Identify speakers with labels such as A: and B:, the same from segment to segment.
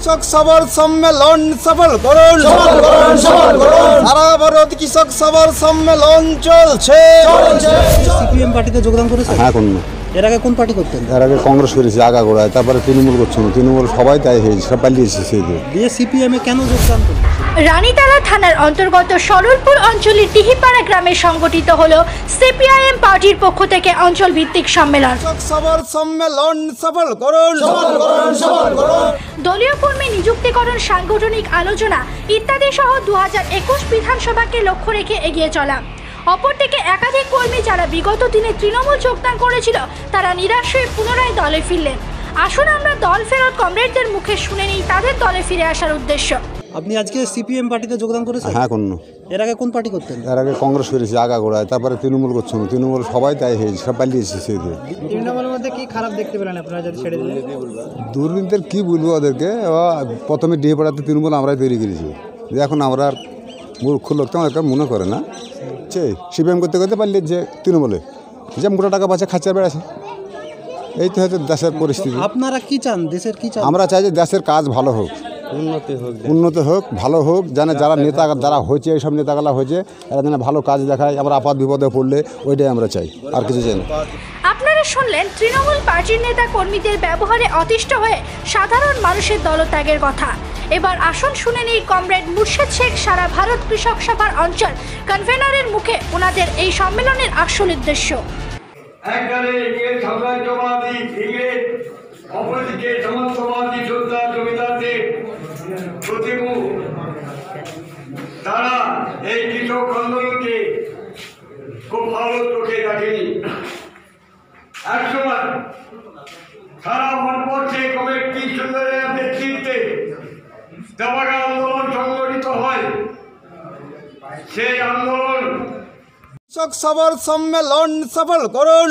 A: কৃষক সবার সম্মেলন সফল করুন, সারা ভারত কৃষক সবার সম্মেলন চলছে।
B: সিপিএম পার্টিতে যোগদান করেছেন?
C: হ্যাঁ, কোন
B: এর আগে কোন পার্টি করতেন?
C: এর আগে কংগ্রেস করেছি আগাগোড়ায়, তারপরে তৃণমূল করছিল, তৃণমূল সবাই তাই হয়েছে, সব পালিয়েছে সেই
B: দিয়ে সিপিএম এ কেন যোগদান করলেন?
D: রানীতলা থানার অন্তর্গত সরলপুর অঞ্চলের টিহিপাড়া গ্রামে সংগঠিত হলো সিপিআইএম পার্টির পক্ষ থেকে অঞ্চল ভিত্তিক সম্মেলন।
A: কৃষক সবার সম্মেলন সফল করুন।
D: দলীয় কর্মী নিযুক্তিকরণ, সাংগঠনিক আলোচনা ইত্যাদি সহ 2021 বিধানসভাকে লক্ষ্য রেখে এগিয়ে চলা। অপরদিকে একাধিক কর্মী যারা বিগত দিনে তৃণমূল যোগদান করেছিল তারা নিরাশ হয়ে পুনরায় দলে ফিরলেন। আসুন আমরা দল ফেরত কমরেডদের মুখে শুনে নিই তাদের দলে ফিরে আসার উদ্দেশ্য।
B: আপনি আজকে সিপিএম পার্টিতে যোগদান করেছেন?
C: হ্যাঁ, কোন
B: এর আগে কোন পার্টি করতেন?
C: এর আগে কংগ্রেস করেছি আগাগোড়ায়, তারপরে তৃণমূল করছিল, তৃণমূল সবাই তাই হয়েছে, সব পালিয়েছে সেই
B: তৃণমূলের মধ্যে কি খারাপ দেখতে পেলেন আপনারা যদি ছেড়ে দিলেন?
C: দুর্নীতির কি বলবো ওদেরকে, প্রথমে ডিহেপাড়াতে তৃণমূল আমরাই তৈরি করেছি, এখন আমরা আর মূর্খ লোক তো আমাদের মনে করে না, সিপিএম করতে করতে পারলে যে তৃণমূলে যে মোটা টাকা পাচ্ছে খাচ্চার বেড়াচ্ছে, এই তো হয়তো দেশের পরিস্থিতি।
B: আপনারা কি চান, দেশের কি চান?
C: আমরা চাই যে দেশের কাজ ভালো হোক, উন্নতি হোক, ভালো হোক, জানে যারা নেতা যারা হয়েছে, এইসব নেতাগুলা হয়েছে এরা যেন ভালো কাজ দেখায়, আমরা আপাত বিপদে পড়লে ওইটাই আমরা চাই, আর কিছু চাই না।
D: আপনারা শুনলেন তৃণমূল পার্টির নেতা কর্মীদের ব্যবহারে অতিষ্ঠ হয়ে সাধারণ মানুষের দলত্যাগের কথা। এবার আসুন শুনে নিই কমরেড মুর্শেদ শেখ সারা ভারত কৃষক সভার অঞ্চল কনভেনারের মুখে ওনাদের এই সম্মেলনের আসল উদ্দেশ্য।
E: এককালে ইংরেজ সাম্রাজ্যবাদী ইংরেজ, অপরদিকে সমাজবাদী যোদ্ধা জমিদারদের প্রতিমুখ, তারা এই কৃষক আন্দোলনকে খুব ভালো চোখে দেখেনি। একসময় সারা ভারতবর্ষে কমিটি সুন্দরের নেতৃত্বে দাবাগা আন্দোলন সংগঠিত হয়। সেই আন্দোলন
A: কৃষক সবার সম্মেলন সফল করুন,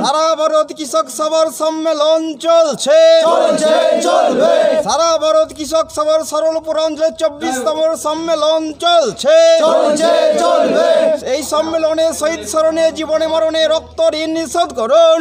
A: সারা ভারত কৃষক সবার সম্মেলন চলছে। সারা ভারত কৃষক সবার সরলপুর অঞ্চলে 24তম সম্মেলন চলছে। এই সম্মেলনে শহীদ স্মরণে জীবনে মরণে রক্ত ঋণ শোধ করুন।